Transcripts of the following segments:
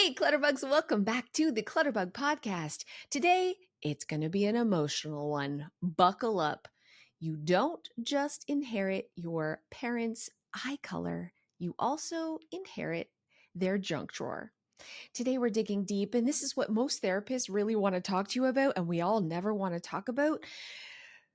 Hey, Clutterbugs, welcome back to the Clutterbug podcast. Today, it's going to be an emotional one. Buckle up. You don't just inherit your parents' eye color, you also inherit their junk drawer. Today, we're digging deep, and this is what most therapists really want to talk to you about, and we all never want to talk about.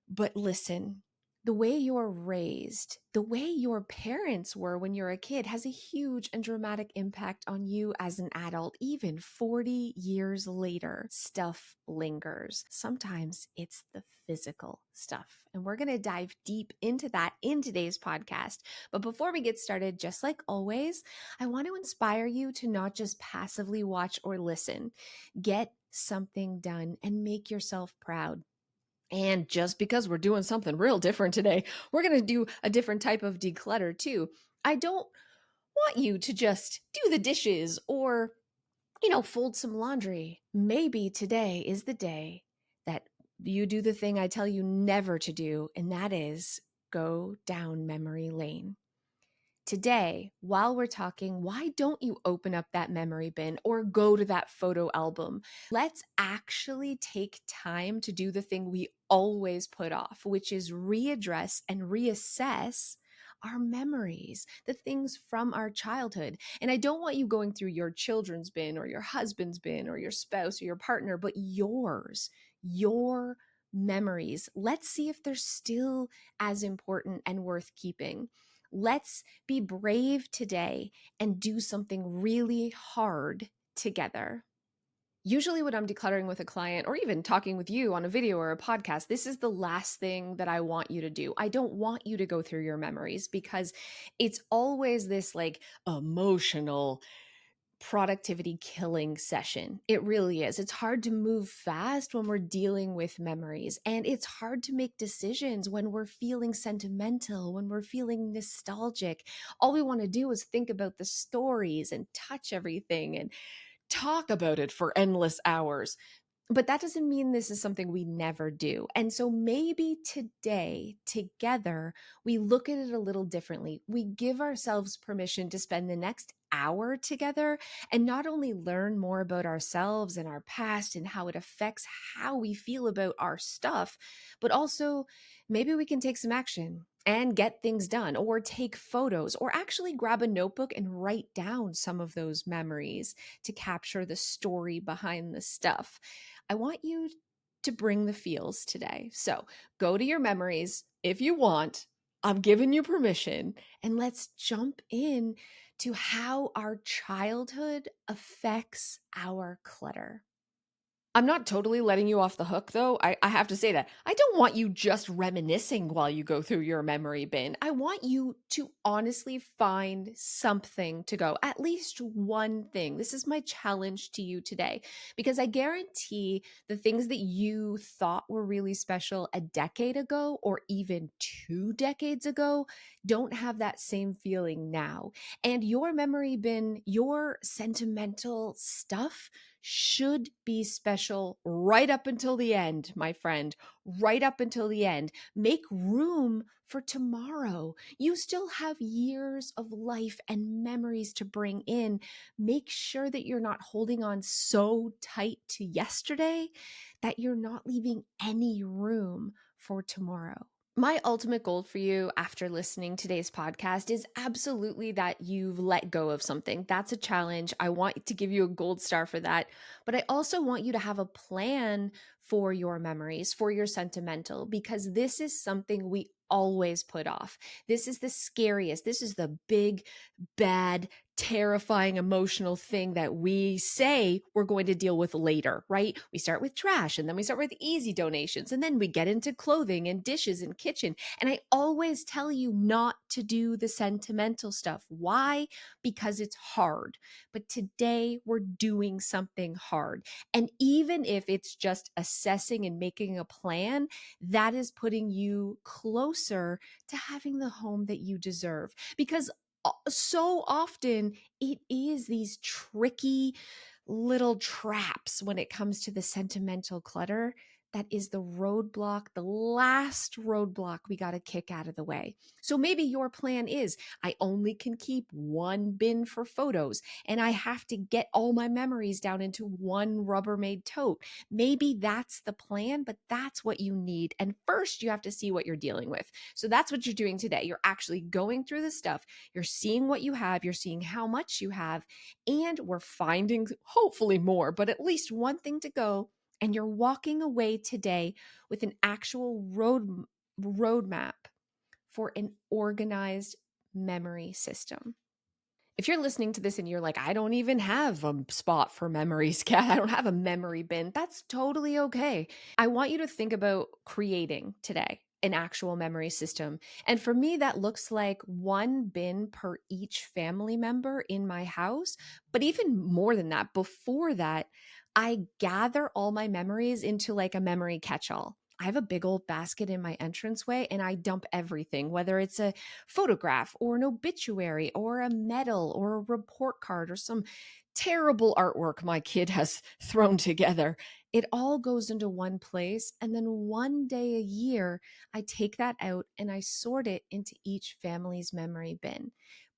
But listen, the way you're raised, the way your parents were when you're a kid has a huge and dramatic impact on you as an adult. Even 40 years later, stuff lingers. Sometimes it's the physical stuff. And we're going to dive deep into that in today's podcast. But before we get started, just like always, I want to inspire you to not just passively watch or listen. Get something done and make yourself proud. And just because we're doing something real different today, we're going to do a different type of declutter too. I don't want you to just do the dishes or, fold some laundry. Maybe today is the day that you do the thing I tell you never to do, and that is go down memory lane. Today, while we're talking, why don't you open up that memory bin or go to that photo album? Let's actually take time to do the thing we always put off, which is readdress and reassess our memories, the things from our childhood. And I don't want you going through your children's bin or your husband's bin or your spouse or your partner, but your memories. Let's see if they're still as important and worth keeping. Let's be brave today and do something really hard together. Usually, when I'm decluttering with a client or even talking with you on a video or a podcast, this is the last thing that I want you to do. I don't want you to go through your memories because it's always this like emotional productivity killing session. It really is. It's hard to move fast when we're dealing with memories, and it's hard to make decisions when we're feeling sentimental, when we're feeling nostalgic. All we want to do is think about the stories and touch everything and talk about it for endless hours. But that doesn't mean this is something we never do. And so maybe today, together, we look at it a little differently. We give ourselves permission to spend the next hour together and not only learn more about ourselves and our past and how it affects how we feel about our stuff, but also maybe we can take some action and get things done or take photos or actually grab a notebook and write down some of those memories to capture the story behind the stuff. I want you to bring the feels today. So go to your memories if you want. I'm giving you permission, and let's jump in to how our childhood affects our clutter. I'm not totally letting you off the hook, though. I have to say that. I don't want you just reminiscing while you go through your memory bin. I want you to honestly find something to go, at least one thing. This is my challenge to you today, because I guarantee the things that you thought were really special a decade ago or even 2 decades ago don't have that same feeling now. And your memory bin, your sentimental stuff, should be special right up until the end, my friend, right up until the end. Make room for tomorrow. You still have years of life and memories to bring in. Make sure that you're not holding on so tight to yesterday that you're not leaving any room for tomorrow. My ultimate goal for you after listening to today's podcast is absolutely that you've let go of something. That's a challenge. I want to give you a gold star for that. But I also want you to have a plan for your memories, for your sentimental, because this is something we always put off. This is the scariest. This is the big, bad, terrifying emotional thing that we say we're going to deal with later, right? We start with trash, and then we start with easy donations, and then we get into clothing and dishes and kitchen. And I always tell you not to do the sentimental stuff. Why? Because it's hard. But today we're doing something hard. And even if it's just assessing and making a plan, that is putting you closer to having the home that you deserve. Because so often it is these tricky little traps when it comes to the sentimental clutter that is the roadblock, the last roadblock we got to kick out of the way. So maybe your plan is I only can keep one bin for photos and I have to get all my memories down into one Rubbermaid tote. Maybe that's the plan, but that's what you need. And first, you have to see what you're dealing with. So that's what you're doing today. You're actually going through the stuff, you're seeing what you have, you're seeing how much you have, and we're finding hopefully more, but at least one thing to go, and you're walking away today with an actual roadmap for an organized memory system. If you're listening to this and you're like, I don't even have a spot for memories, Kat, I don't have a memory bin, that's totally okay. I want you to think about creating today an actual memory system. And for me, that looks like one bin per each family member in my house. But even more than that, before that, I gather all my memories into like a memory catch all. I have a big old basket in my entranceway and I dump everything, whether it's a photograph or an obituary or a medal or a report card or some terrible artwork my kid has thrown together. It all goes into one place. And then one day a year, I take that out and I sort it into each family's memory bin.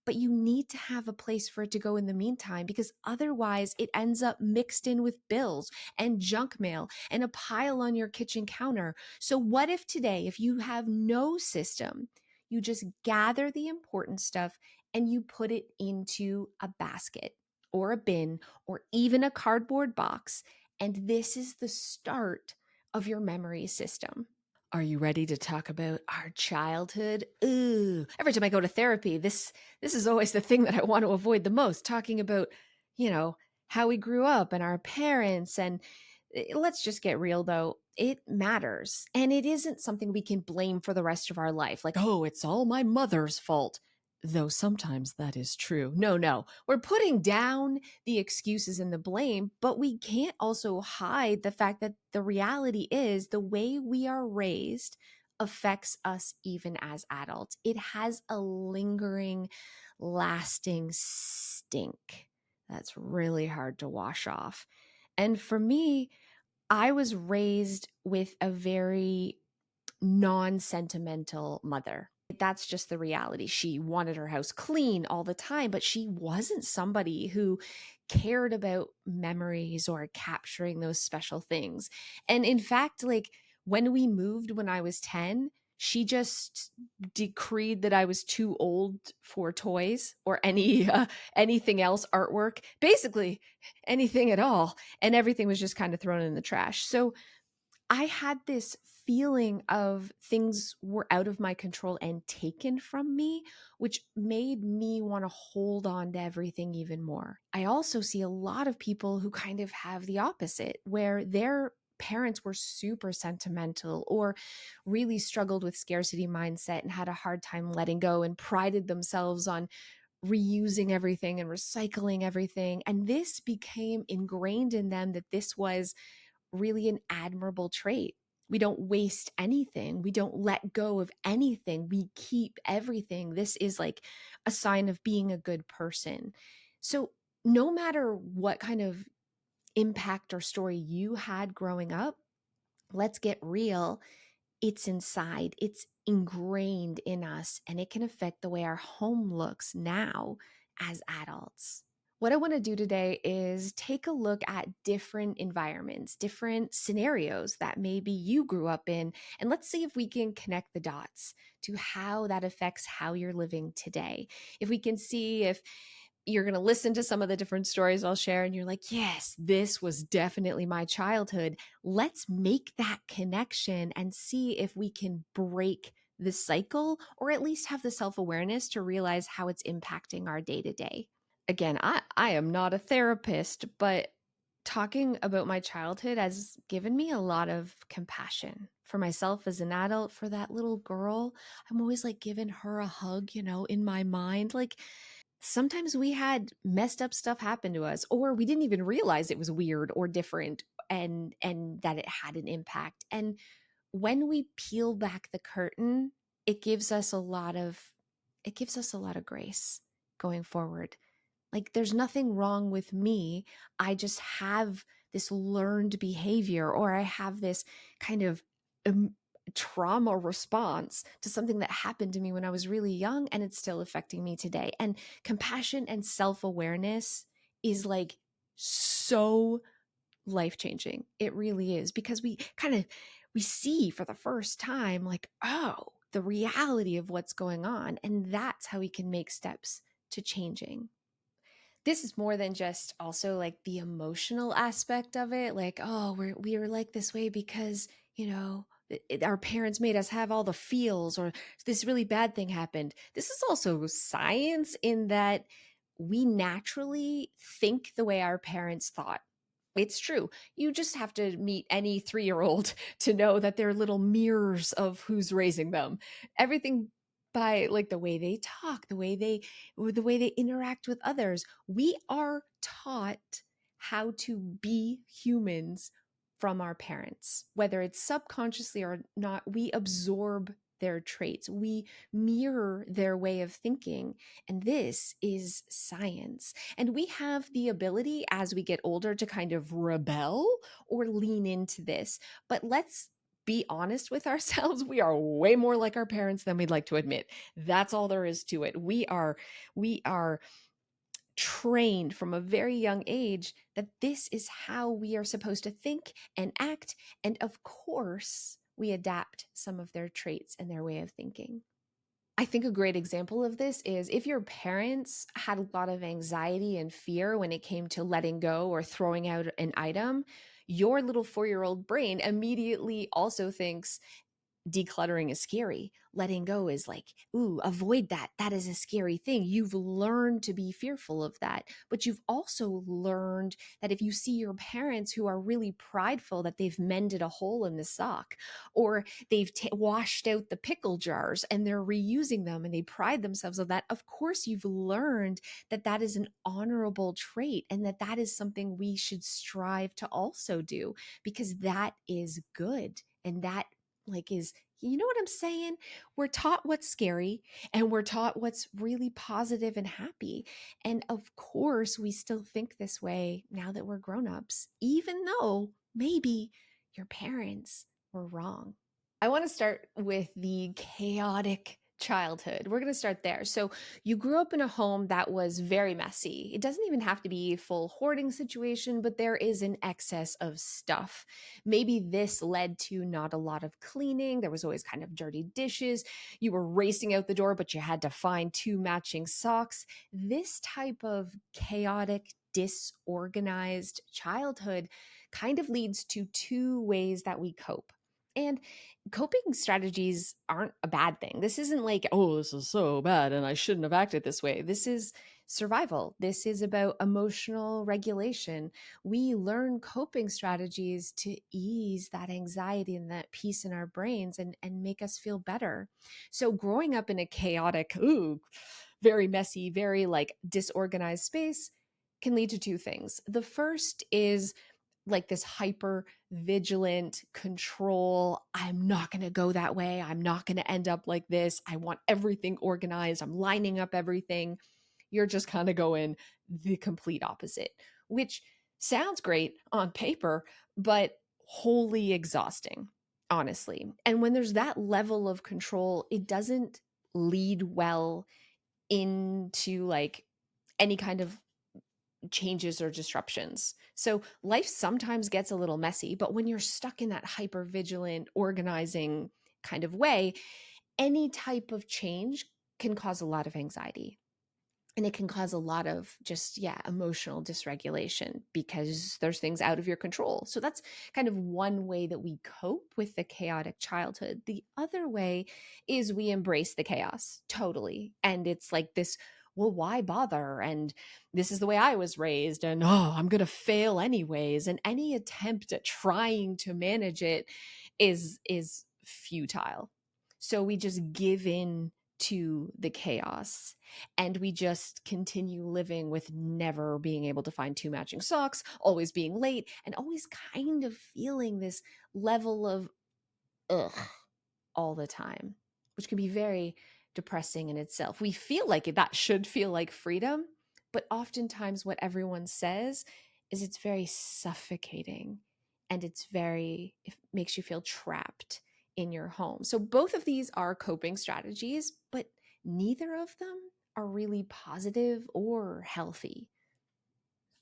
But you need to have a place for it to go in the meantime, because otherwise it ends up mixed in with bills and junk mail and a pile on your kitchen counter. So, what if today, if you have no system, you just gather the important stuff and you put it into a basket or a bin or even a cardboard box? And this is the start of your memory system. Are you ready to talk about our childhood? Ooh, every time I go to therapy, this is always the thing that I want to avoid the most, talking about, you know, how we grew up and our parents. And let's just get real though, it matters. And it isn't something we can blame for the rest of our life. Like, oh, it's all my mother's fault. Though sometimes that is true. No, no. We're putting down the excuses and the blame, but we can't also hide the fact that the reality is the way we are raised affects us even as adults. It has a lingering, lasting stink that's really hard to wash off. And for me, I was raised with a very non sentimental mother. That's just the reality. She wanted her house clean all the time, but she wasn't somebody who cared about memories or capturing those special things. And in fact, like when we moved when I was 10, she just decreed that I was too old for toys or anything else, artwork, basically anything at all, and everything was just kind of thrown in the trash. So I had this feeling of things were out of my control and taken from me, which made me want to hold on to everything even more. I also see a lot of people who kind of have the opposite, where their parents were super sentimental or really struggled with scarcity mindset and had a hard time letting go and prided themselves on reusing everything and recycling everything. And this became ingrained in them that this was really an admirable trait. We don't waste anything. We don't let go of anything. We keep everything. This is like a sign of being a good person. So, no matter what kind of impact or story you had growing up, let's get real. It's inside, it's ingrained in us, and it can affect the way our home looks now as adults. What I want to do today is take a look at different environments, different scenarios that maybe you grew up in, and let's see if we can connect the dots to how that affects how you're living today. If we can see if you're going to listen to some of the different stories I'll share and you're like, yes, this was definitely my childhood. Let's make that connection and see if we can break the cycle or at least have the self awareness to realize how it's impacting our day to day. Again, I am not a therapist, but talking about my childhood has given me a lot of compassion for myself as an adult, for that little girl. I'm always like giving her a hug, in my mind. Like, sometimes we had messed up stuff happen to us or we didn't even realize it was weird or different and that it had an impact. And when we peel back the curtain, it gives us a lot of grace going forward. Like, there's nothing wrong with me. I just have this learned behavior, or I have this kind of um, trauma response to something that happened to me when I was really young and it's still affecting me today. And compassion and self-awareness is like so life changing. It really is, because we see for the first time like, oh, the reality of what's going on, and that's how we can make steps to changing. This is more than just also like the emotional aspect of it, like, oh, we are like this way because, our parents made us have all the feels, or this really bad thing happened. This is also science, in that we naturally think the way our parents thought. It's true. You just have to meet any 3-year-old to know that they're little mirrors of who's raising them. Everything, by like the way they talk, the way they interact with others. We are taught how to be humans from our parents. Whether it's subconsciously or not, we absorb their traits. We mirror their way of thinking. And this is science. And we have the ability as we get older to kind of rebel or lean into this. But let's be honest with ourselves. We are way more like our parents than we'd like to admit. That's all there is to it. We are trained from a very young age that this is how we are supposed to think and act. And of course, we adapt some of their traits and their way of thinking. I think a great example of this is if your parents had a lot of anxiety and fear when it came to letting go or throwing out an item, your little 4-year-old brain immediately also thinks decluttering is scary. Letting go is like, ooh, avoid that. That is a scary thing. You've learned to be fearful of that. But you've also learned that if you see your parents who are really prideful that they've mended a hole in the sock, or they've washed out the pickle jars and they're reusing them and they pride themselves on that, of course, you've learned that that is an honorable trait and that that is something we should strive to also do, because that is good. And that like is, you know what I'm saying? We're taught what's scary and we're taught what's really positive and happy. And of course, we still think this way now that we're grown-ups, even though maybe your parents were wrong. I want to start with the chaotic childhood. We're going to start there. So, you grew up in a home that was very messy. It doesn't even have to be a full hoarding situation, but there is an excess of stuff. Maybe this led to not a lot of cleaning. There was always kind of dirty dishes. You were racing out the door, but you had to find 2 matching socks. This type of chaotic, disorganized childhood kind of leads to 2 ways that we cope. And coping strategies aren't a bad thing. This isn't like, oh, this is so bad and I shouldn't have acted this way. This is survival. This is about emotional regulation. We learn coping strategies to ease that anxiety and that peace in our brains and make us feel better. So, growing up in a chaotic, ooh, very messy, very like disorganized space can lead to 2 things. The first is like this hyper vigilant control. I'm not going to go that way. I'm not going to end up like this. I want everything organized. I'm lining up everything. You're just kind of going the complete opposite, which sounds great on paper, but wholly exhausting, honestly. And when there's that level of control, it doesn't lead well into like any kind of changes or disruptions. So life sometimes gets a little messy, but when you're stuck in that hyper vigilant organizing kind of way, any type of change can cause a lot of anxiety. And it can cause a lot of just, yeah, emotional dysregulation because there's things out of your control. So that's kind of one way that we cope with the chaotic childhood. The other way is we embrace the chaos totally. And it's like this, well, why bother? And this is the way I was raised. And oh, I'm going to fail anyways. And any attempt at trying to manage it is futile. So we just give in to the chaos and we just continue living with never being able to find 2 matching socks, always being late, and always kind of feeling this level of ugh all the time, which can be very depressing in itself. We feel like that should feel like freedom, but oftentimes what everyone says is it's very suffocating, and it makes you feel trapped in your home. So both of these are coping strategies, but neither of them are really positive or healthy.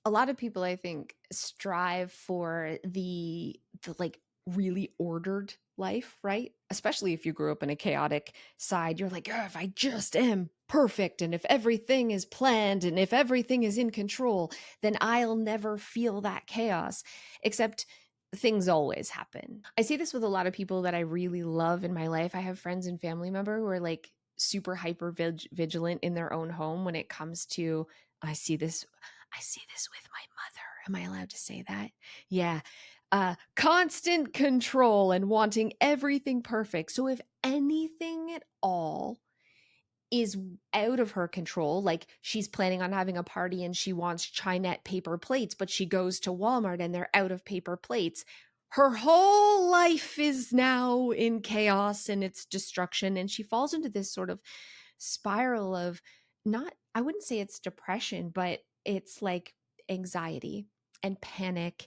A lot of people, I think, strive for the like really ordered life, right? Especially if you grew up in a chaotic side, you're like, oh, if I just am perfect, and if everything is planned, and if everything is in control, then I'll never feel that chaos. Except things always happen. I see this with a lot of people that I really love in my life. I have friends and family member who are like super hyper vigilant in their own home when it comes to, I see this with my mother. Am I allowed to say that? Yeah. Constant control and wanting everything perfect. So if anything at all is out of her control, like she's planning on having a party and she wants Chinette paper plates, but she goes to Walmart and they're out of paper plates, her whole life is now in chaos and it's destruction. And she falls into this sort of spiral of, not, I wouldn't say it's depression, but it's like anxiety and panic,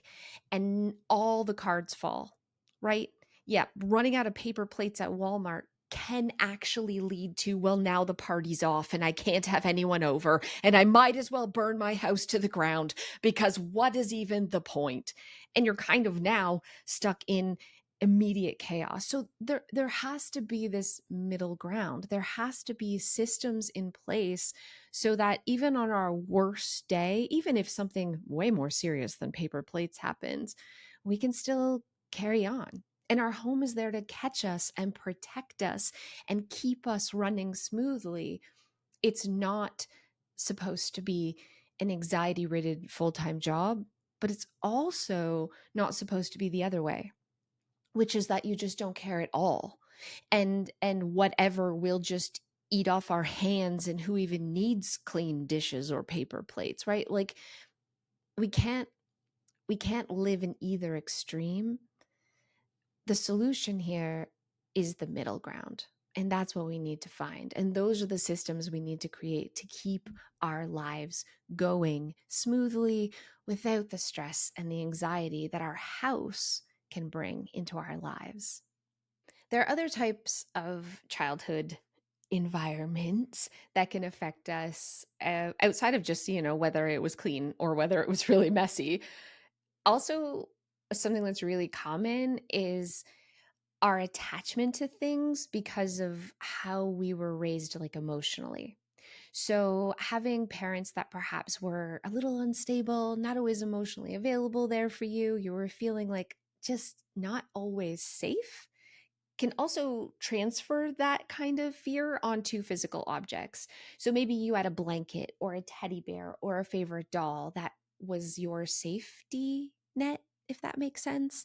and all the cards fall, right? Yeah, running out of paper plates at Walmart can actually lead to, well, now the party's off and I can't have anyone over and I might as well burn my house to the ground, because what is even the point? And you're kind of now stuck in immediate chaos. So there has to be this middle ground. There has to be systems in place so that even on our worst day, even if something way more serious than paper plates happens, we can still carry on. And our home is there to catch us and protect us and keep us running smoothly. It's not supposed to be an anxiety-ridden full-time job, but it's also not supposed to be the other way, which is that you just don't care at all. And whatever will just eat off our hands, and who even needs clean dishes or paper plates, right? Like we can't live in either extreme. The solution here is the middle ground. And that's what we need to find. And those are the systems we need to create to keep our lives going smoothly without the stress and the anxiety that our house can bring into our lives. There are other types of childhood environments that can affect us, outside of just, whether it was clean or whether it was really messy. Also, something that's really common is our attachment to things because of how we were raised, like emotionally. So, having parents that perhaps were a little unstable, not always emotionally available there for you, you were feeling like just not always safe, can also transfer that kind of fear onto physical objects. So maybe you had a blanket or a teddy bear or a favorite doll that was your safety net, if that makes sense.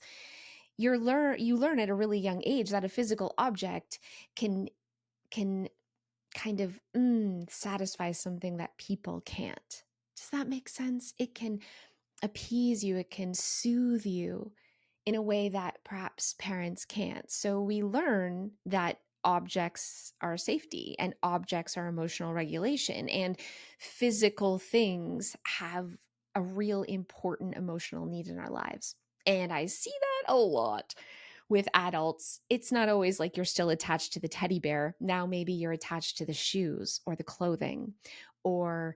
You learn at a really young age that a physical object can kind of satisfy something that people can't. Does that make sense? It can appease you, it can soothe you in a way that perhaps parents can't. So we learn that objects are safety and objects are emotional regulation, and physical things have a real important emotional need in our lives. And I see that a lot with adults. It's not always like you're still attached to the teddy bear. Now maybe you're attached to the shoes or the clothing or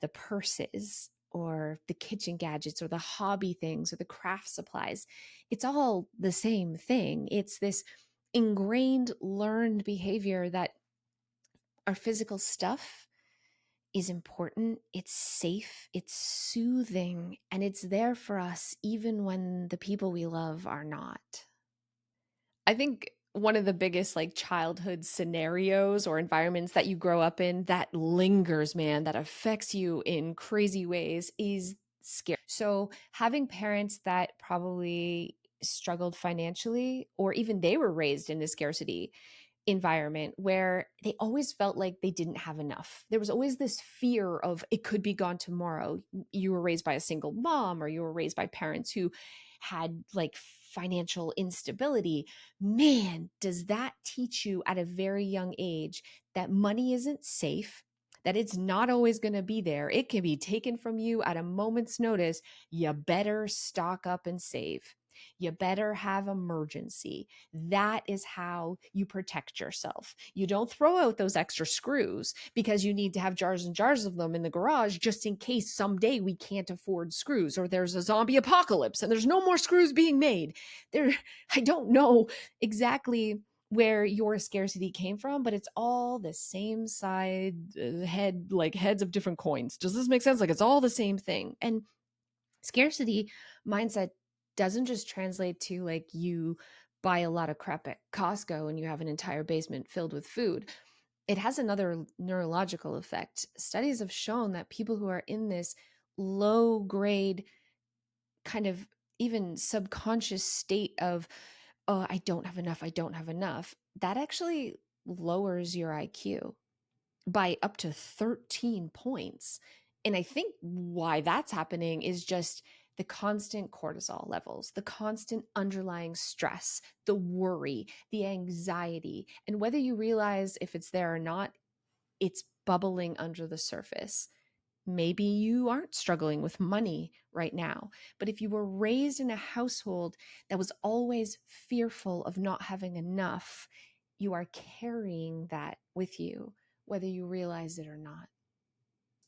the purses or the kitchen gadgets or the hobby things or the craft supplies. It's all the same thing. It's this ingrained, learned behavior that our physical stuff is important, it's safe, it's soothing, and it's there for us even when the people we love are not. I think one of the biggest like childhood scenarios or environments that you grow up in that lingers, man, that affects you in crazy ways is scary. So having parents that probably struggled financially, or even they were raised in a scarcity environment where they always felt like they didn't have enough. There was always this fear of it could be gone tomorrow. You were raised by a single mom, or you were raised by parents who had like financial instability. Man, does that teach you at a very young age that money isn't safe, that it's not always going to be there. It can be taken from you at a moment's notice. You better stock up and save. You better have emergency. That is how you protect yourself. You don't throw out those extra screws because you need to have jars and jars of them in the garage just in case someday we can't afford screws or there's a zombie apocalypse and there's no more screws being made. There, I don't know exactly where your scarcity came from, but it's all the same side head, like heads of different coins. Does this make sense? Like it's all the same thing. And scarcity mindset doesn't just translate to like you buy a lot of crap at Costco and you have an entire basement filled with food. It has another neurological effect. Studies have shown that people who are in this low grade kind of even subconscious state of, oh, I don't have enough, I don't have enough, that actually lowers your IQ by up to 13 points. And I think why that's happening is just the constant cortisol levels, the constant underlying stress, the worry, the anxiety. And whether you realize if it's there or not, it's bubbling under the surface. Maybe you aren't struggling with money right now, but if you were raised in a household that was always fearful of not having enough, you are carrying that with you, whether you realize it or not.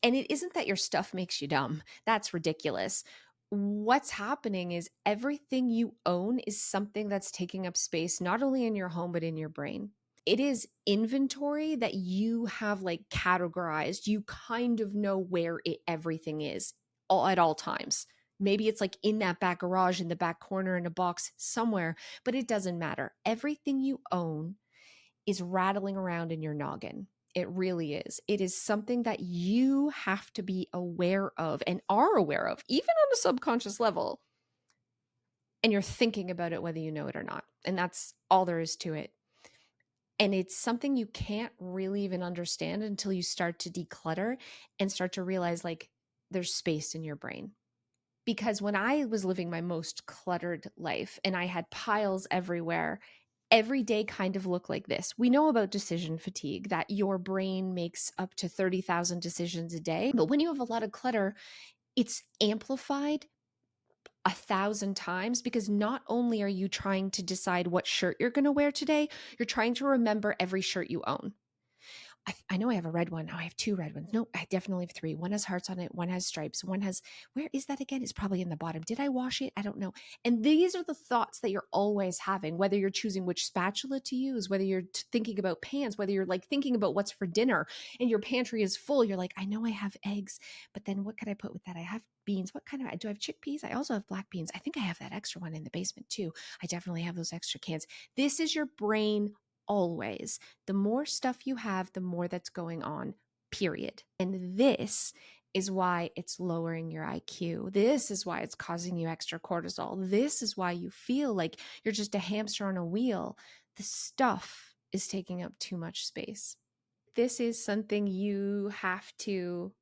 And it isn't that your stuff makes you dumb. That's ridiculous. What's happening is everything you own is something that's taking up space, not only in your home, but in your brain. It is inventory that you have like categorized. You kind of know where everything is at all times. Maybe it's like in that back garage, in the back corner, in a box somewhere, but it doesn't matter. Everything you own is rattling around in your noggin. It really is. It is something that you have to be aware of and are aware of, even on a subconscious level. And you're thinking about it whether you know it or not. And that's all there is to it. And it's something you can't really even understand until you start to declutter and start to realize like there's space in your brain. Because when I was living my most cluttered life and I had piles everywhere, every day kind of looked like this. We know about decision fatigue, that your brain makes up to 30,000 decisions a day. But when you have a lot of clutter, it's amplified 1,000 times because not only are you trying to decide what shirt you're going to wear today, you're trying to remember every shirt you own. I know I have a red one. Oh, I have two red ones. No, I definitely have three. One has hearts on it. One has stripes. One has, where is that again? It's probably in the bottom. Did I wash it? I don't know. And these are the thoughts that you're always having, whether you're choosing which spatula to use, whether you're thinking about pans, whether you're like thinking about what's for dinner and your pantry is full. You're like, I know I have eggs, but then what could I put with that? I have beans. What kind of, do I have chickpeas? I also have black beans. I think I have that extra one in the basement too. I definitely have those extra cans. This is your brain always. The more stuff you have, the more that's going on, period. And this is why it's lowering your IQ. This is why it's causing you extra cortisol. This is why you feel like you're just a hamster on a wheel. The stuff is taking up too much space. This is something you have to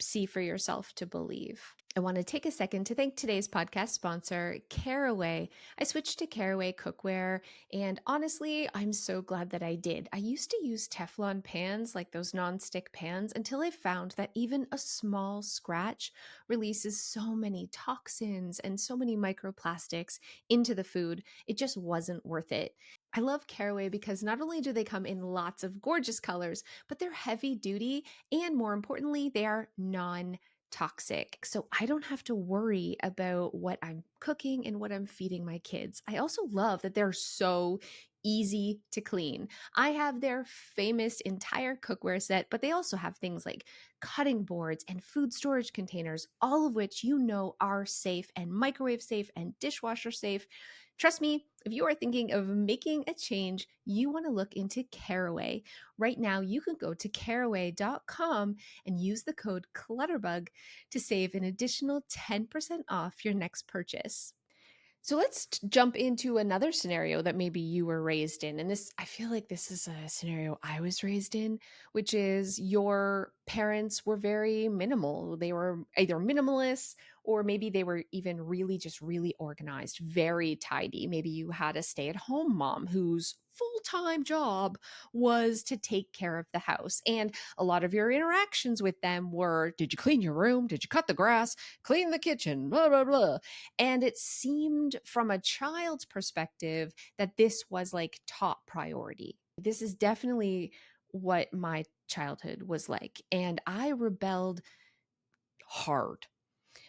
see for yourself to believe. I want to take a second to thank today's podcast sponsor, Caraway. I switched to Caraway cookware, and honestly, I'm so glad that I did. I used to use Teflon pans, like those nonstick pans, until I found that even a small scratch releases so many toxins and so many microplastics into the food. It just wasn't worth it. I love Caraway because not only do they come in lots of gorgeous colors, but they're heavy duty, and more importantly, they are non-toxic. So I don't have to worry about what I'm cooking and what I'm feeding my kids. I also love that they're so easy to clean. I have their famous entire cookware set, but they also have things like cutting boards and food storage containers, all of which you know are safe and microwave safe and dishwasher safe. Trust me, if you are thinking of making a change, you want to look into Caraway. Right now, you can go to caraway.com and use the code Clutterbug to save an additional 10% off your next purchase. So let's jump into another scenario that maybe you were raised in. And this, I feel like this is a scenario I was raised in, which is your parents were very minimal. They were either minimalists or maybe they were even really just really organized, very tidy. Maybe you had a stay at home mom whose full time job was to take care of the house. And a lot of your interactions with them were, did you clean your room? Did you cut the grass? Clean the kitchen? Blah, blah, blah. And it seemed from a child's perspective that this was like top priority. This is definitely what my childhood was like. And I rebelled hard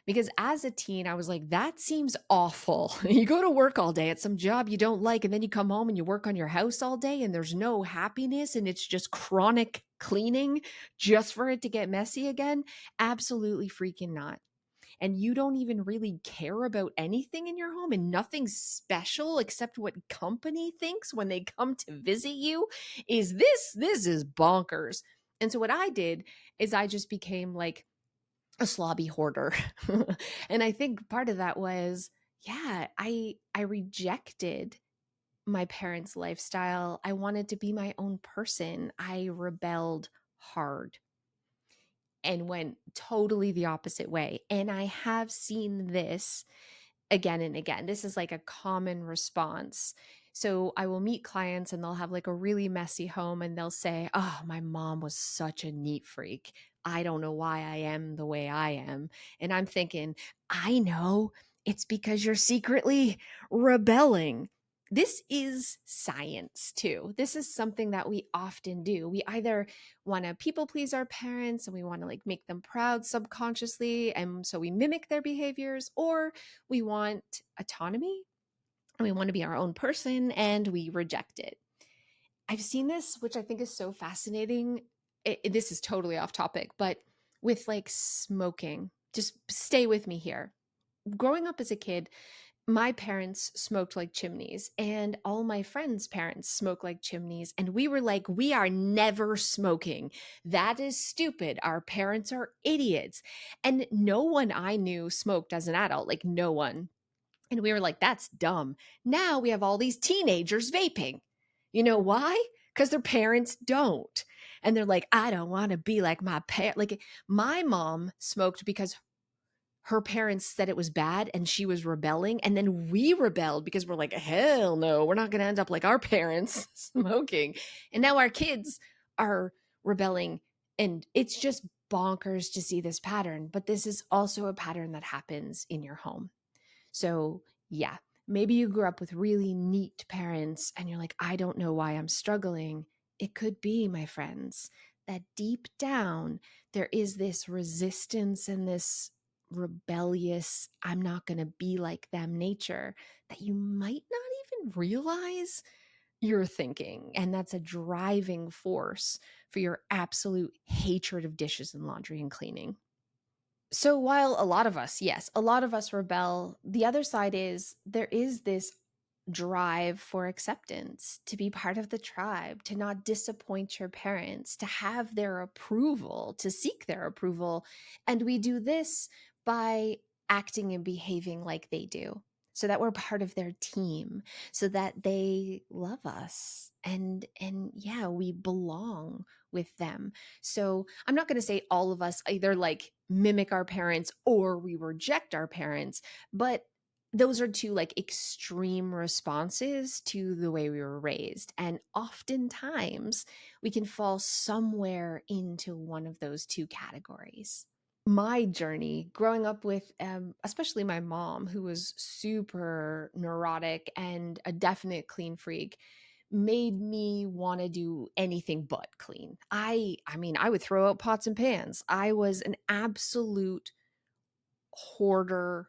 because as a teen, I was like, that seems awful. You go to work all day at some job you don't like, and then you come home and you work on your house all day, and there's no happiness, and it's just chronic cleaning just for it to get messy again. Absolutely freaking not. And you don't even really care about anything in your home and nothing special except what company thinks when they come to visit you, this is bonkers. And so what I did is I just became like a slobby hoarder. And I think part of that was, yeah, I rejected my parents' lifestyle. I wanted to be my own person. I rebelled hard and went totally the opposite way. And I have seen this again and again. This is like a common response. So I will meet clients and they'll have like a really messy home and they'll say, "Oh, my mom was such a neat freak. I don't know why I am the way I am." And I'm thinking, I know, it's because you're secretly rebelling. This is science too. This is something that we often do. We either want to people please our parents and we want to like make them proud subconsciously. And so we mimic their behaviors, or we want autonomy and we want to be our own person and we reject it. I've seen this, which I think is so fascinating. This is totally off topic, but with like smoking, just stay with me here. Growing up as a kid, my parents smoked like chimneys and all my friends' parents smoke like chimneys. And we were like, we are never smoking. That is stupid. Our parents are idiots. And no one I knew smoked as an adult, like no one. And we were like, that's dumb. Now we have all these teenagers vaping. You know why? Because their parents don't. And they're like, I don't want to be like my parent. Like my mom smoked because her parents said it was bad and she was rebelling. And then we rebelled because we're like, hell no, we're not going to end up like our parents smoking. And now our kids are rebelling. And it's just bonkers to see this pattern. But this is also a pattern that happens in your home. So, yeah, maybe you grew up with really neat parents and you're like, I don't know why I'm struggling. It could be, my friends, that deep down there is this resistance and this rebellious, I'm not going to be like them nature that you might not even realize you're thinking. And that's a driving force for your absolute hatred of dishes and laundry and cleaning. So while a lot of us, yes, a lot of us rebel, the other side is there is this drive for acceptance, to be part of the tribe, to not disappoint your parents, to have their approval, to seek their approval. And we do this by acting and behaving like they do, so that we're part of their team, so that they love us. And yeah, we belong with them. So I'm not going to say all of us either like mimic our parents or we reject our parents, but those are two like extreme responses to the way we were raised. And oftentimes we can fall somewhere into one of those two categories. My journey growing up with, especially my mom, who was super neurotic and a definite clean freak, made me want to do anything but clean. I mean, I would throw out pots and pans. I was an absolute hoarder,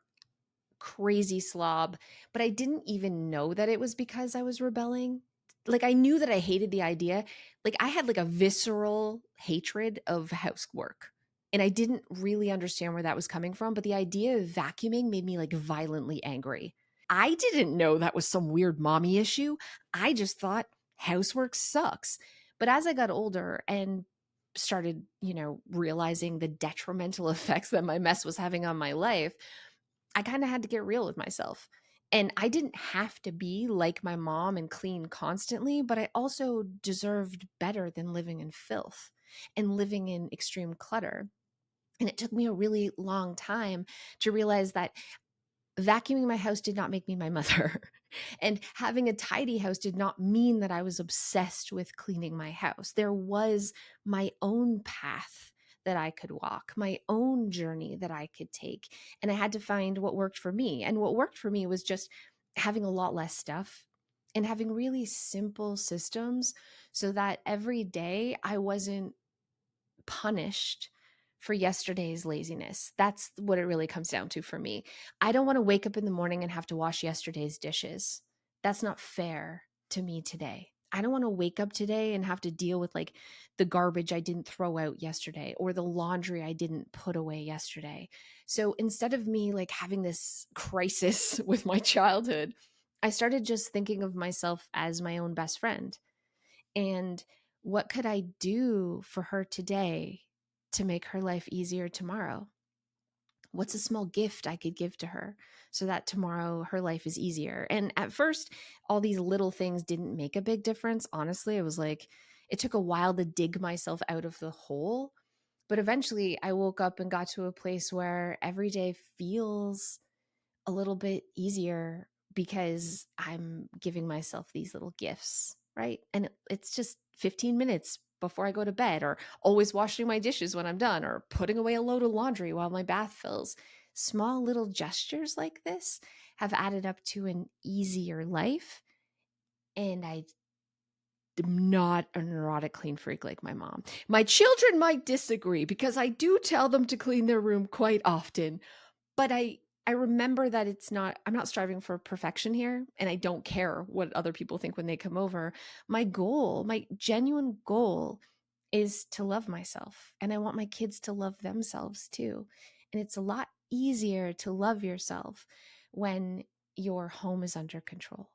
crazy slob, but I didn't even know that it was because I was rebelling. Like I knew that I hated the idea. Like I had like a visceral hatred of housework. And I didn't really understand where that was coming from, but the idea of vacuuming made me like violently angry. I didn't know that was some weird mommy issue. I just thought housework sucks. But as I got older and started, realizing the detrimental effects that my mess was having on my life, I kind of had to get real with myself. And I didn't have to be like my mom and clean constantly, but I also deserved better than living in filth. and living in extreme clutter. And it took me a really long time to realize that vacuuming my house did not make me my mother. And having a tidy house did not mean that I was obsessed with cleaning my house. There was my own path that I could walk, my own journey that I could take. And I had to find what worked for me. And what worked for me was just having a lot less stuff and having really simple systems so that every day I wasn't punished for yesterday's laziness. That's what it really comes down to for me. I don't want to wake up in the morning and have to wash yesterday's dishes. That's not fair to me today. I don't want to wake up today and have to deal with like the garbage I didn't throw out yesterday or the laundry I didn't put away yesterday. So instead of me like having this crisis with my childhood, I started just thinking of myself as my own best friend. And what could I do for her today to make her life easier tomorrow? What's a small gift I could give to her so that tomorrow her life is easier? And at first, all these little things didn't make a big difference. Honestly, it was like it took a while to dig myself out of the hole. But eventually, I woke up and got to a place where every day feels a little bit easier because I'm giving myself these little gifts, right? And it's just 15 minutes before I go to bed, or always washing my dishes when I'm done, or putting away a load of laundry while my bath fills. Small little gestures like this have added up to an easier life. And I am not a neurotic clean freak like my mom. My children might disagree because I do tell them to clean their room quite often, but I remember that I'm not striving for perfection here, and I don't care what other people think when they come over. My goal, my genuine goal, is to love myself, and I want my kids to love themselves too. And it's a lot easier to love yourself when your home is under control.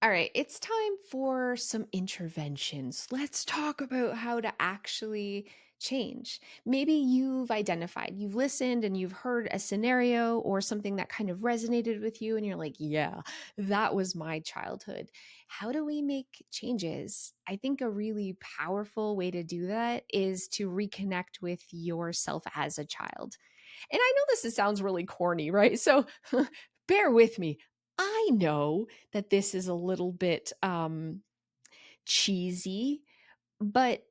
All right, it's time for some interventions. Let's talk about how to actually change. Maybe you've listened and you've heard a scenario or something that kind of resonated with you, and you're like, yeah, that was my childhood. How do we make changes? I think a really powerful way to do that is to reconnect with yourself as a child. And I know sounds really corny, right? So bear with me. I know that this is a little bit cheesy, but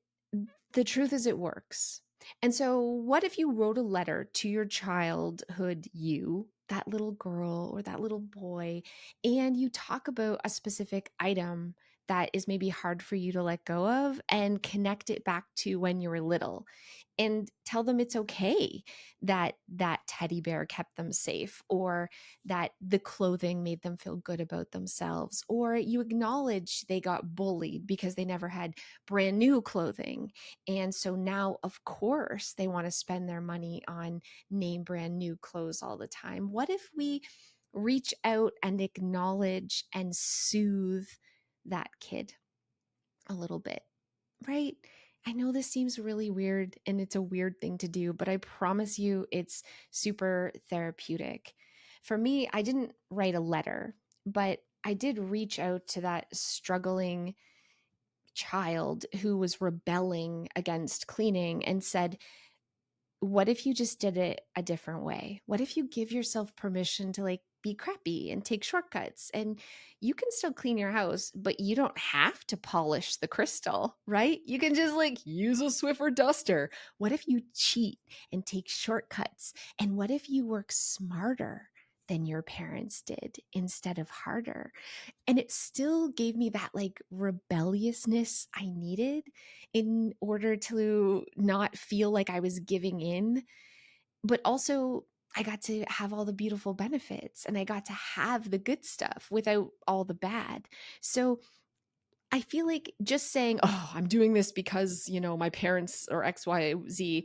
the truth is it works. And so, what if you wrote a letter to your childhood you, that little girl or that little boy, and you talk about a specific item that is maybe hard for you to let go of and connect it back to when you were little, and tell them it's okay that that teddy bear kept them safe, or that the clothing made them feel good about themselves, or you acknowledge they got bullied because they never had brand new clothing. And so now, of course, they want to spend their money on name brand new clothes all the time. What if we reach out and acknowledge and soothe that kid a little bit, right? I know this seems really weird and it's a weird thing to do, but I promise you it's super therapeutic. For me, I didn't write a letter, but I did reach out to that struggling child who was rebelling against cleaning and said, what if you just did it a different way? What if you give yourself permission to like be crappy and take shortcuts, and you can still clean your house, but you don't have to polish the crystal, right? You can just like use a Swiffer duster. What if you cheat and take shortcuts? And what if you work smarter than your parents did instead of harder? And it still gave me that like rebelliousness I needed in order to not feel like I was giving in, but also I got to have all the beautiful benefits and I got to have the good stuff without all the bad. So I feel like just saying, oh, I'm doing this because, my parents or XYZ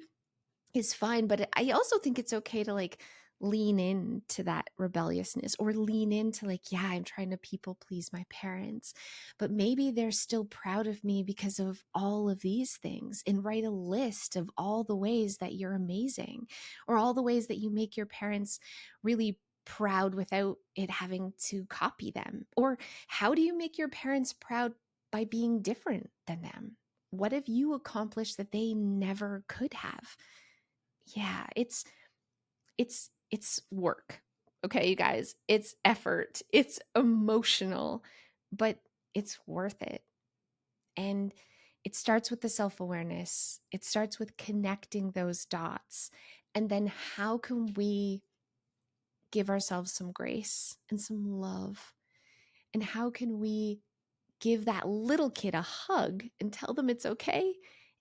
is fine, but I also think it's okay to like lean into that rebelliousness, or lean into like, yeah, I'm trying to people please my parents, but maybe they're still proud of me because of all of these things, and write a list of all the ways that you're amazing, or all the ways that you make your parents really proud without it having to copy them. Or how do you make your parents proud by being different than them? what have you accomplished that they never could have? Yeah, it's work. Okay, you guys, it's effort, it's emotional, but it's worth it. And it starts with the self-awareness. It starts with connecting those dots. And then how can we give ourselves some grace and some love? And how can we give that little kid a hug and tell them it's okay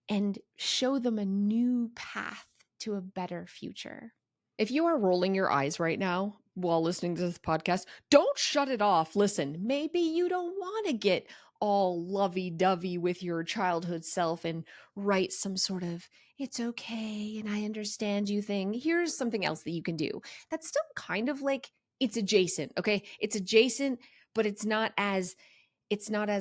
and show them a new path to a better future? If you are rolling your eyes right now while listening to this podcast, don't shut it off. Listen, maybe you don't want to get all lovey dovey with your childhood self and write some sort of it's okay and I understand you thing. Here's something else that you can do. That's still kind of like it's adjacent, okay? It's adjacent, but it's not as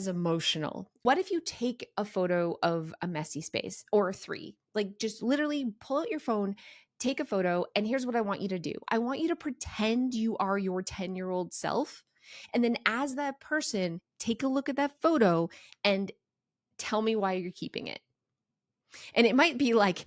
emotional. What if you take a photo of a messy space or three? Like just literally pull out your phone, take a photo, and here's what I want you to do. I want you to pretend you are your 10-year-old self. And then as that person, take a look at that photo and tell me why you're keeping it. And it might be like,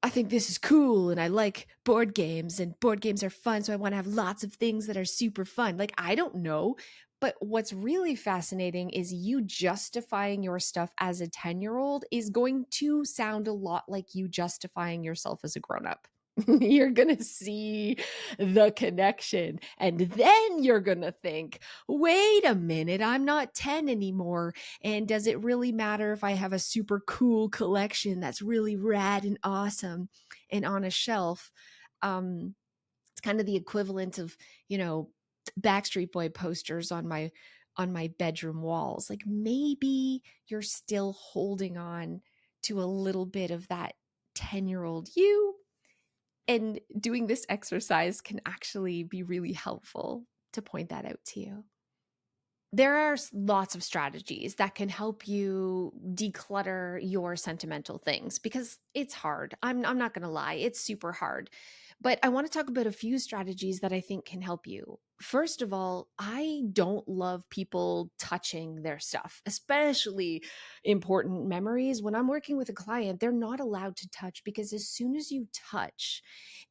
I think this is cool and I like board games and board games are fun. So I want to have lots of things that are super fun. Like, I don't know. But what's really fascinating is you justifying your stuff as a 10-year-old is going to sound a lot like you justifying yourself as a grown up. You're going to see the connection. And then you're going to think, wait a minute, I'm not 10 anymore. And does it really matter if I have a super cool collection that's really rad and awesome and on a shelf? It's kind of the equivalent of, Backstreet Boy posters on my bedroom walls. Like maybe you're still holding on to a little bit of that 10-year-old you, and doing this exercise can actually be really helpful to point that out to you. There are lots of strategies that can help you declutter your sentimental things because it's hard. I'm not going to lie, it's super hard. But I want to talk about a few strategies that I think can help you. First of all, I don't love people touching their stuff, especially important memories. When I'm working with a client, they're not allowed to touch because as soon as you touch,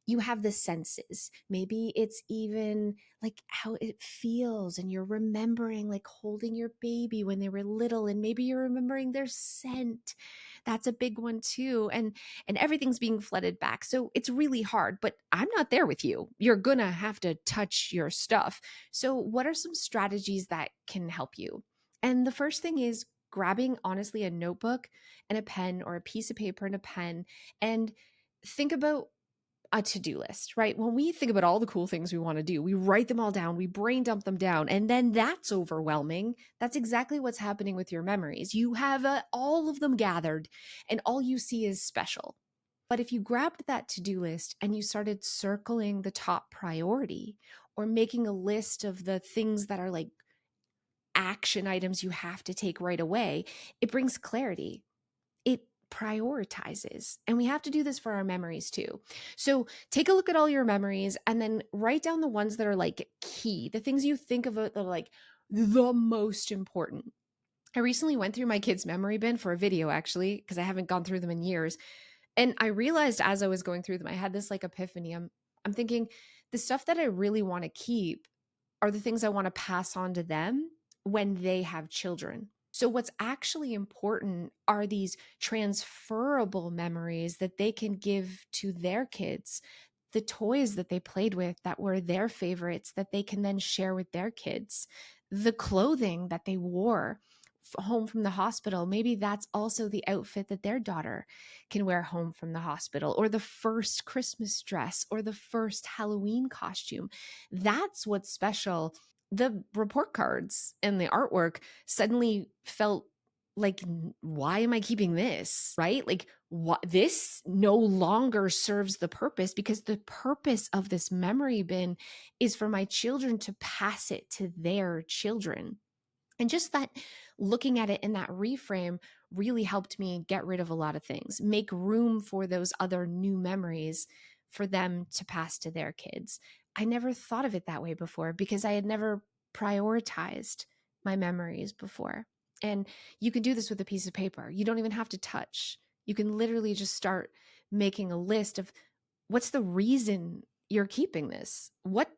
you have the senses. Maybe it's even like how it feels, and you're remembering like holding your baby when they were little, and maybe you're remembering their scent. That's a big one too. And everything's being flooded back. So it's really hard, but I'm not there with you. You're gonna have to touch your stuff. So what are some strategies that can help you? And the first thing is grabbing honestly a notebook and a pen, or a piece of paper and a pen, and think about a to-do list, right? When we think about all the cool things we want to do, we write them all down, we brain dump them down, and then that's overwhelming. That's exactly what's happening with your memories. You have all of them gathered, and all you see is special. But if you grabbed that to-do list and you started circling the top priority, or making a list of the things that are like action items you have to take right away, it brings clarity. It prioritizes. And we have to do this for our memories too. So take a look at all your memories and then write down the ones that are like key, the things you think of that are like the most important. I recently went through my kids' memory bin for a video, actually, because I haven't gone through them in years. And I realized as I was going through them, I had this like epiphany. I'm thinking the stuff that I really want to keep are the things I want to pass on to them when they have children. So, what's actually important are these transferable memories that they can give to their kids, the toys that they played with that were their favorites that they can then share with their kids, the clothing that they wore home from the hospital. Maybe that's also the outfit that their daughter can wear home from the hospital, or the first Christmas dress, or the first Halloween costume. That's what's special. The report cards and the artwork suddenly felt like, why am I keeping this? Right? Like, what, this no longer serves the purpose, because the purpose of this memory bin is for my children to pass it to their children. And just that, looking at it in that reframe really helped me get rid of a lot of things, make room for those other new memories for them to pass to their kids. I never thought of it that way before because I had never prioritized my memories before. And you can do this with a piece of paper. You don't even have to touch. You can literally just start making a list of what's the reason you're keeping this? What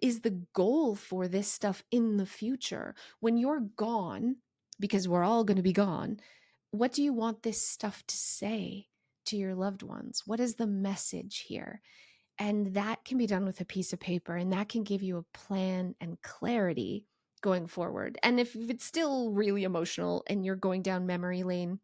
is the goal for this stuff in the future? When you're gone, because we're all going to be gone, what do you want this stuff to say to your loved ones? What is the message here? And that can be done with a piece of paper, and that can give you a plan and clarity going forward. And if it's still really emotional and you're going down memory lane,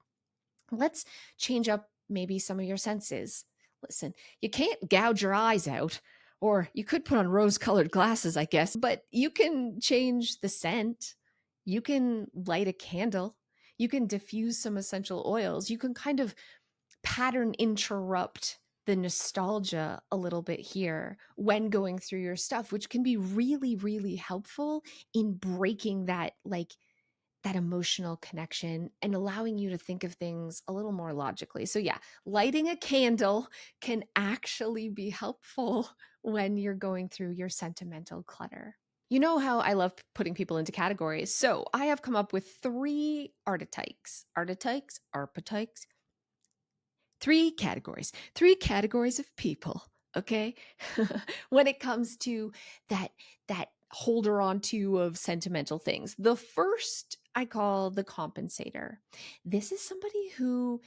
let's change up maybe some of your senses. Listen, you can't gouge your eyes out, or you could put on rose colored glasses, I guess, but you can change the scent. You can light a candle. You can diffuse some essential oils. You can kind of pattern interrupt the nostalgia a little bit here when going through your stuff, which can be really, really helpful in breaking that emotional connection and allowing you to think of things a little more logically. So yeah, lighting a candle can actually be helpful when you're going through your sentimental clutter. You know how I love putting people into categories. So I have come up with archetypes, three categories of people. Okay. When it comes to that holder on to of sentimental things, the first I call the compensator. This is somebody who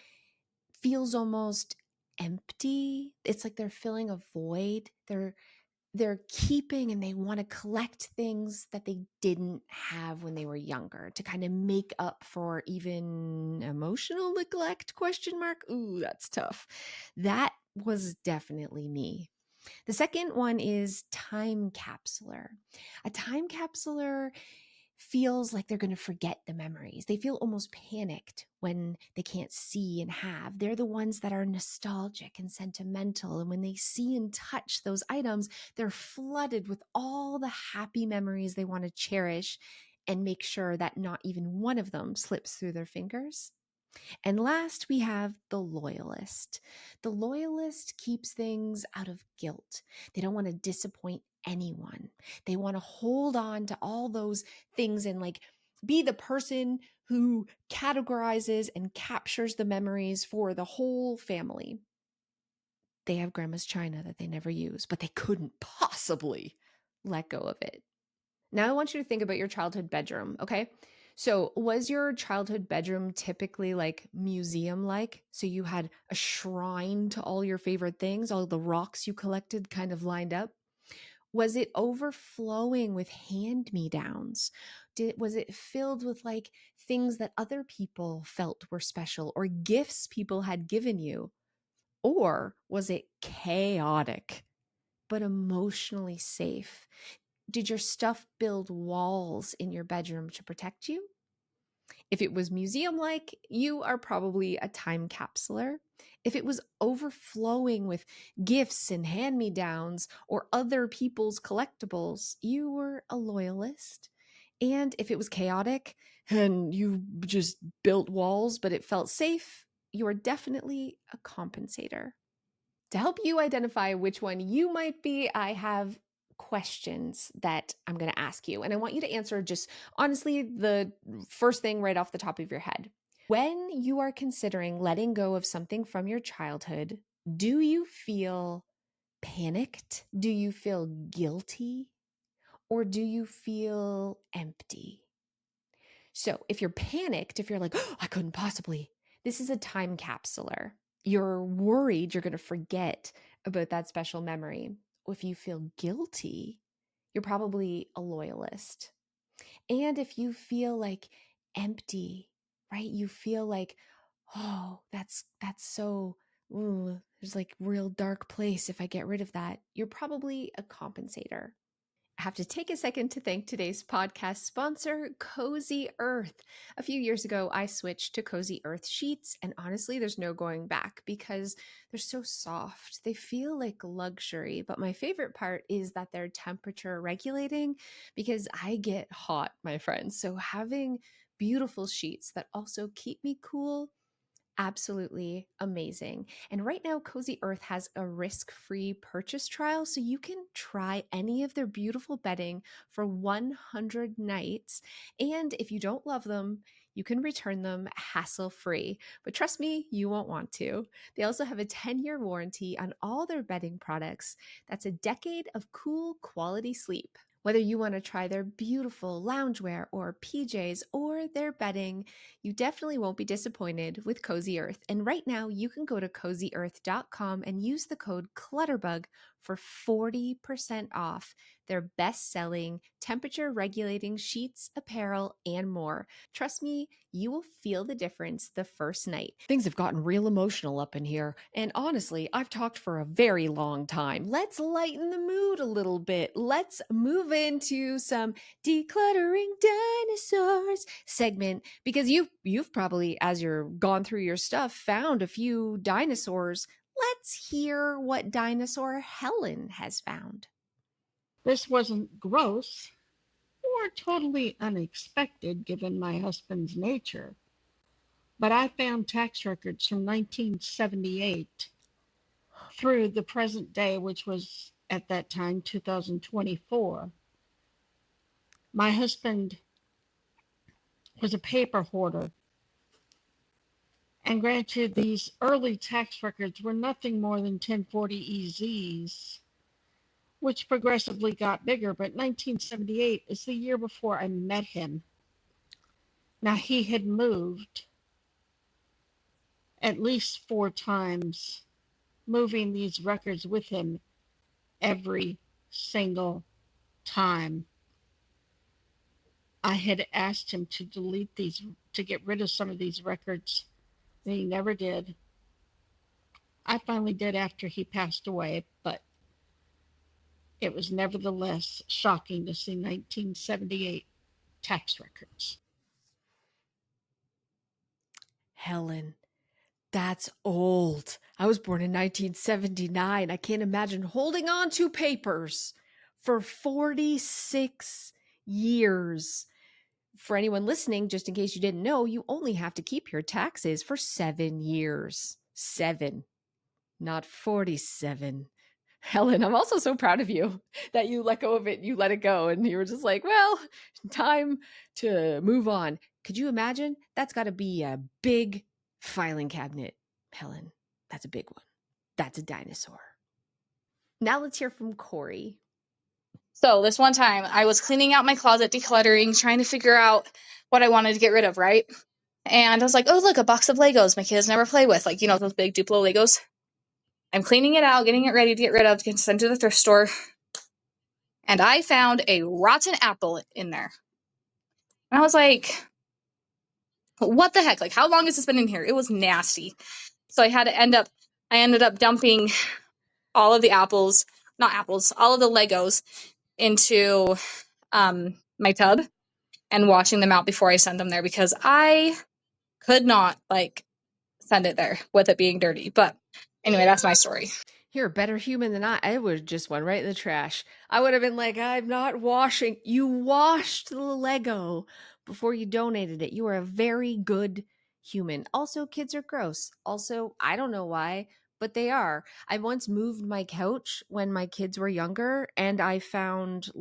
feels almost empty. It's like they're filling a void. They're keeping and they want to collect things that they didn't have when they were younger to kind of make up for even emotional neglect, question mark. Ooh, that's tough. That was definitely me. The second one is time capsuler. A time capsuler feels like they're going to forget the memories. They feel almost panicked when they can't see and have. They're the ones that are nostalgic and sentimental. And when they see and touch those items, they're flooded with all the happy memories they want to cherish and make sure that not even one of them slips through their fingers. And last, we have the loyalist. The loyalist keeps things out of guilt. They don't want to disappoint anyone. They want to hold on to all those things and be the person who categorizes and captures the memories for the whole family. They have grandma's china that they never use, but they couldn't possibly let go of it. Now I want you to think about your childhood bedroom, okay? So, was your childhood bedroom typically museum like? So, you had a shrine to all your favorite things, all the rocks you collected kind of lined up? Was it overflowing with hand-me-downs? Was it filled with things that other people felt were special or gifts people had given you? Or was it chaotic but emotionally safe? Did your stuff build walls in your bedroom to protect you? If it was museum like, you are probably a time capsuler. If it was overflowing with gifts and hand me downs or other people's collectibles, you were a loyalist. And if it was chaotic and you just built walls but it felt safe, you are definitely a compensator. To help you identify which one you might be, I have questions that I'm going to ask you. And I want you to answer just honestly the first thing right off the top of your head. When you are considering letting go of something from your childhood, do you feel panicked? Do you feel guilty? Or do you feel empty? So if you're panicked, if you're like, oh, I couldn't possibly, this is a time capsuler. You're worried you're going to forget about that special memory. If you feel guilty, you're probably a loyalist. And if you feel empty, right? You feel oh, that's so, ooh, there's real dark place if I get rid of that. You're probably a compensator. I have to take a second to thank today's podcast sponsor, Cozy Earth. A few years ago, I switched to Cozy Earth sheets, and honestly, there's no going back because they're so soft. They feel like luxury, but my favorite part is that they're temperature regulating because I get hot, my friends. So having beautiful sheets that also keep me cool, absolutely amazing. And right now, Cozy Earth has a risk-free purchase trial, so you can try any of their beautiful bedding for 100 nights. And if you don't love them, You can return them hassle-free, but trust me, you won't want to. They also have a 10-year warranty on all their bedding products. That's a decade of cool quality sleep. Whether you want to try their beautiful loungewear or PJs or their bedding, you definitely won't be disappointed with Cozy Earth. And right now, you can go to cozyearth.com and use the code Clutterbug for 40% off their best-selling temperature-regulating sheets, apparel, and more. Trust me, you will feel the difference the first night. Things have gotten real emotional up in here, and honestly, I've talked for a very long time. Let's lighten the mood a little bit. Let's move into some decluttering dinosaurs segment, because you've probably, as you're gone through your stuff, found a few dinosaurs. Let's hear what dinosaur Helen has found. This wasn't gross or totally unexpected given my husband's nature, but I found tax records from 1978 through the present day, which was at that time 2024. My husband was a paper hoarder, and granted, these early tax records were nothing more than 1040 EZs, which progressively got bigger, but 1978 is the year before I met him. Now, he had moved at least 4 times, moving these records with him every single time. I had asked him to delete these, to get rid of some of these records, and he never did. I finally did after he passed away, but it was nevertheless shocking to see 1978 tax records. Helen, that's old. I was born in 1979. I can't imagine holding on to papers for 46 years. For anyone listening, just in case you didn't know, you only have to keep your taxes for 7 years. 7, not 47. Helen, I'm also so proud of you that you let go of it, you let it go, and you were just like, well, time to move on. Could you imagine? That's got to be a big filing cabinet, Helen. That's a big one. That's a dinosaur. Now let's hear from Corey. So this one time I was cleaning out my closet, decluttering, trying to figure out what I wanted to get rid of, right? And I was like, oh, look, a box of Legos my kids never play with. Like, those big Duplo Legos. I'm cleaning it out, getting it ready to get rid of, to send to the thrift store. And I found a rotten apple in there. And I was like, what the heck? Like, how long has this been in here? It was nasty. So I ended up dumping all of the apples, not apples, all of the Legos into my tub and washing them out before I sent them there, because I could not send it there with it being dirty. But anyway, that's my story. You're a better human than I would have just went right in the trash. I would have been like, I'm not washing. You washed the Lego before you donated it. You are a very good human. Also, kids are gross. Also, I don't know why, but they are. I once moved my couch when my kids were younger, and I found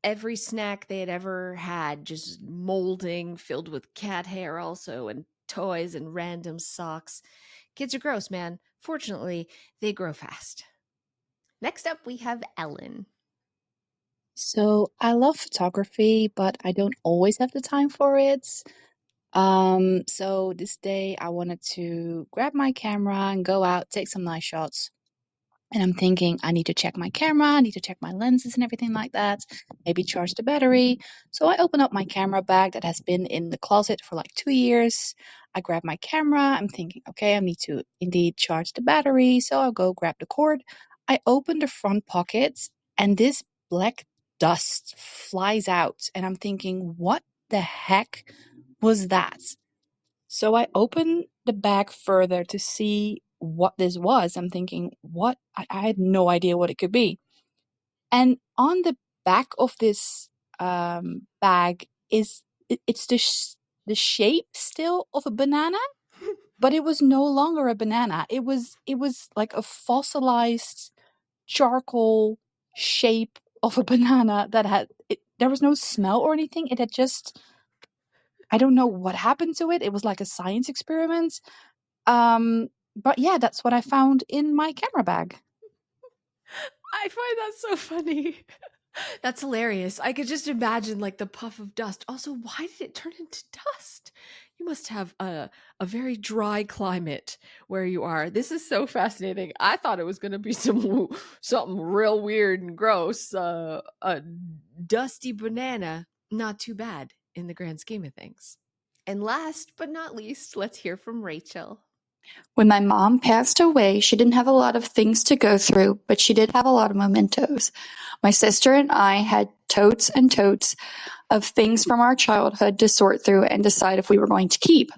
every snack they had ever had just molding, filled with cat hair also, and toys and random socks. Kids are gross, man. Fortunately, they grow fast. Next up, we have Ellen. So I love photography, but I don't always have the time for it. So this day I wanted to grab my camera and go out, take some nice shots. And I'm thinking, I need to check my camera, I need to check my lenses and everything like that, maybe charge the battery. So I open up my camera bag that has been in the closet for like 2 years. I grab my camera, I'm thinking, okay, I need to indeed charge the battery. So I'll go grab the cord. I open the front pocket and this black dust flies out. And I'm thinking, what the heck was that? So I open the bag further to see what this was. I'm thinking, what? I had no idea what it could be. And on the back of this bag it's the shape still of a banana, but it was no longer a banana. It was like a fossilized charcoal shape of a banana that there was no smell or anything. It had just I don't know what happened to it. It was like a science experiment. But yeah, that's what I found in my camera bag. I find that so funny. That's hilarious. I could just imagine like the puff of dust. Also, why did it turn into dust? You must have a very dry climate where you are. This is so fascinating. I thought it was going to be something real weird and gross. A dusty banana, not too bad in the grand scheme of things. And last but not least, let's hear from Rachel. When my mom passed away, she didn't have a lot of things to go through, but she did have a lot of mementos. My sister and I had totes and totes of things from our childhood to sort through and decide if we were going to keep.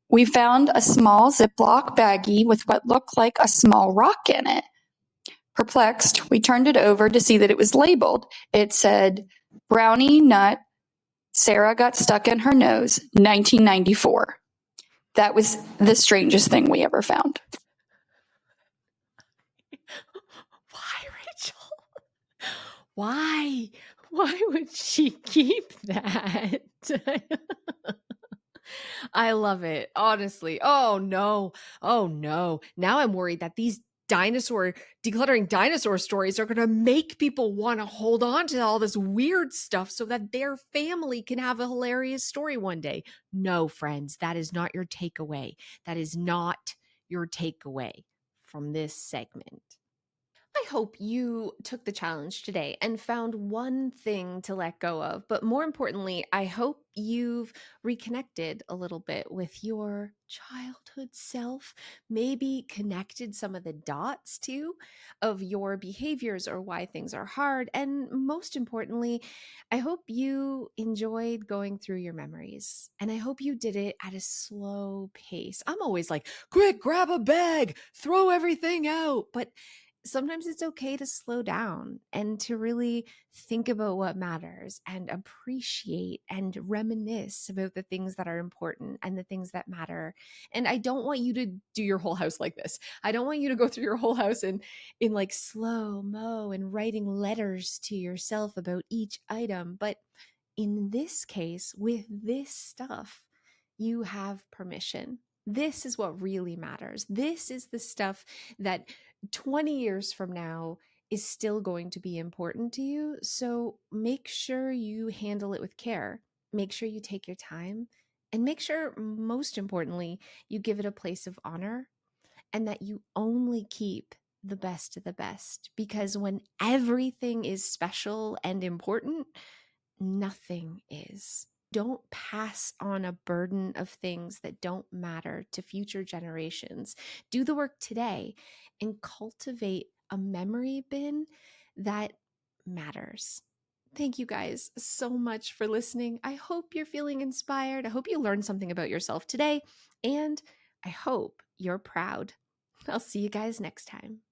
We found a small Ziploc baggie with what looked like a small rock in it. Perplexed, we turned it over to see that it was labeled. It said, "Brownie nut, Sarah got stuck in her nose, 1994. That was the strangest thing we ever found. Why, Rachel? Why? Why would she keep that? I love it, honestly. Oh no. Oh no. Now I'm worried that these decluttering dinosaur stories are going to make people want to hold on to all this weird stuff so that their family can have a hilarious story one day. No, friends, that is not your takeaway. That is not your takeaway from this segment. I hope you took the challenge today and found one thing to let go of. But more importantly, I hope you've reconnected a little bit with your childhood self, maybe connected some of the dots too of your behaviors or why things are hard. And most importantly, I hope you enjoyed going through your memories. And I hope you did it at a slow pace. I'm always like, quick, grab a bag, throw everything out. But sometimes it's okay to slow down and to really think about what matters and appreciate and reminisce about the things that are important and the things that matter. And I don't want you to do your whole house like this. I don't want you to go through your whole house in like slow mo and writing letters to yourself about each item. But in this case, with this stuff, you have permission. This is what really matters. This is the stuff that 20 years from now is still going to be important to you. So make sure you handle it with care. Make sure you take your time and make sure, most importantly, you give it a place of honor and that you only keep the best of the best. Because when everything is special and important, nothing is. Don't pass on a burden of things that don't matter to future generations. Do the work today and cultivate a memory bin that matters. Thank you guys so much for listening. I hope you're feeling inspired. I hope you learned something about yourself today, and I hope you're proud. I'll see you guys next time.